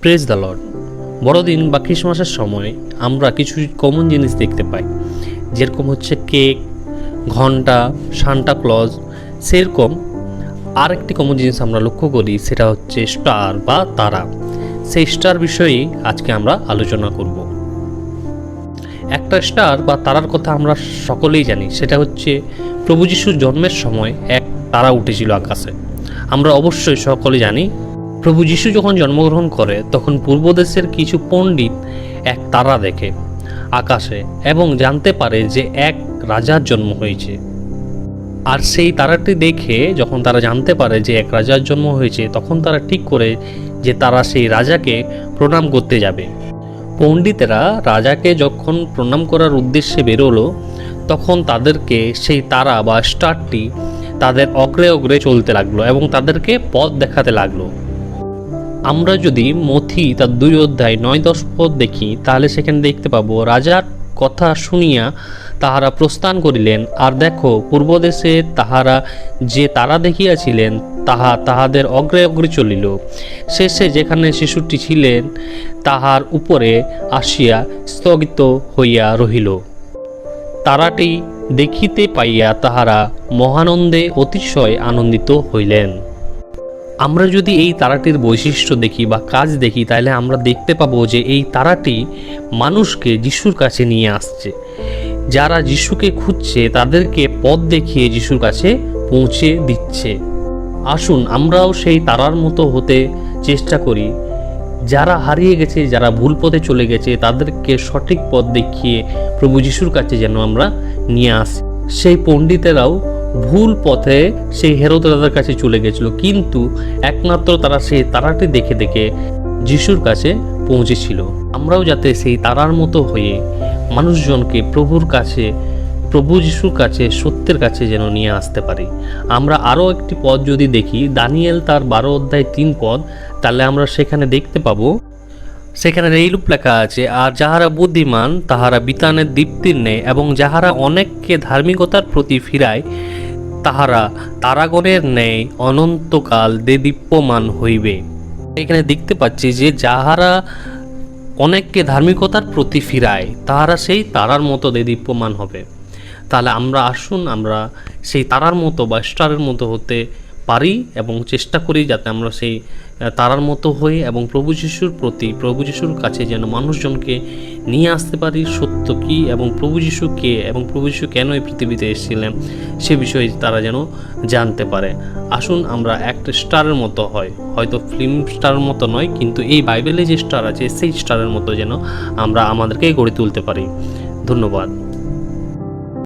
Praise the Lord. বড়দিন বা ক্রিসমাসের সময় আমরা কিছু কমন জিনিস দেখতে পাই, যেরকম হচ্ছে কেক, ঘন্টা, সান্টা ক্লজ। সেরকম আরেকটি কমন জিনিস আমরা লক্ষ্য করি, সেটা হচ্ছে স্টার বা তারা। সেই স্টার বিষয়ে আজকে আমরা আলোচনা করব। একটা স্টার বা তারার কথা আমরা সকলেই জানি, সেটা হচ্ছে প্রভু যিশুর জন্মের সময় এক তারা উঠেছিল আকাশে। আমরা অবশ্যই সকলে জানি, প্রভু যিশু যখন জন্মগ্রহণ করে তখন পূর্ব দেশের কিছু পণ্ডিত এক তারা দেখে আকাশে এবং জানতে পারে যে এক রাজার জন্ম হয়েছে। আর সেই তারাটি দেখে যখন তারা জানতে পারে যে এক রাজার জন্ম হয়েছে, তখন তারা ঠিক করে যে তারা সেই রাজাকে প্রণাম করতে যাবে। পণ্ডিতেরা রাজাকে যখন প্রণাম করার উদ্দেশ্যে বেরোলো, তখন তাদেরকে সেই তারা বা স্টারটি তাদের অগ্রে অগ্রে চলতে লাগলো এবং তাদেরকে পথ দেখাতে লাগলো। আমরা যদি মথি তার 2 অধ্যায় 9-10 পদ দেখি, তাহলে সেখানে দেখতে পাবো, রাজার কথা শুনিয়া তাহারা প্রস্থান করিলেন। আর দেখো, পূর্বদেশে তাহারা যে তারা দেখিয়াছিলেন তাহা তাহাদের অগ্রে অগ্রে চলিল। শেষে যেখানে শিশুটি ছিলেন তাহার উপরে আসিয়া স্থগিত হইয়া রহিল। তারাটি দেখিতে পাইয়া তাহারা মহানন্দে অতিশয় আনন্দিত হইলেন। আমরা যদি এই তারাটির বৈশিষ্ট্য দেখি বা কাজ দেখি, তাহলে আমরা দেখতে পাবো যে এই তারাটি মানুষকে যিশুর কাছে নিয়ে আসছে। যারা যিশুকে খুঁজছে তাদেরকে পথ দেখিয়ে যিশুর কাছে পৌঁছে দিচ্ছে। আসুন আমরাও সেই তারার মতো হতে চেষ্টা করি। যারা হারিয়ে গেছে, যারা ভুল পথে চলে গেছে, তাদেরকে সঠিক পথ দেখিয়ে প্রভু যিশুর কাছে যেন আমরা নিয়ে আসি। সেই পণ্ডিতেরাও ভুল পথে সেই হেরোদ রাজার কাছে চলে গেছিল, কিন্তু একমাত্র তারা সেই তারাটি দেখে দেখে যিশুর কাছে পৌঁছেছিল। আমরাও যাতে সেই তারার মতো হয়ে মানুষজনকে প্রভুর কাছে, প্রভু যিশুর কাছে, সত্যের কাছে যেন নিয়ে আসতে পারি। আমরা আরও একটি পদ যদি দেখি, দানিয়েল তার 12 অধ্যায় 3 পদ, তাহলে আমরা সেখানে দেখতে পাবো, সেখানে এইরূপ লেখা আছে, আর যাহারা বুদ্ধিমান তাহারা বিতানের দীপ্তির নেয়, এবং যাহারা অনেককে ধার্মিকতার প্রতি ফিরায় তাহারা তারাগণের ন্যায় অনন্তকাল দেদীপ্যমান হইবে। এখানে দেখতে পাচ্ছি যে যাহারা অনেককে ধার্মিকতার প্রতি ফিরায় তাহারা সেই তারার মতো দেদীপ্যমান হবে। তাহলে আমরা আসুন আমরা সেই তারার মতো বা স্টারের মতো হতে পারি এবং চেষ্টা করি যাতে আমরা সেই তারার মতো হই এবং প্রভু যিশুর প্রতি, প্রভু যিশুর কাছে যেন মানুষজনকে নিয়ে আসতে পারি। সত্য কী এবং প্রভু যিশু কে এবং প্রভু যিশু কেন এই পৃথিবীতে এসেছিলেন সে বিষয়ে তারা যেন জানতে পারে। আসুন আমরা একটা স্টারের মতো হয়, হয়তো ফিল্ম স্টারের মতো নয়, কিন্তু এই বাইবেলে যে স্টার আছে সেই স্টারের মতো যেন আমরা আমাদেরকে গড়ে তুলতে পারি। ধন্যবাদ।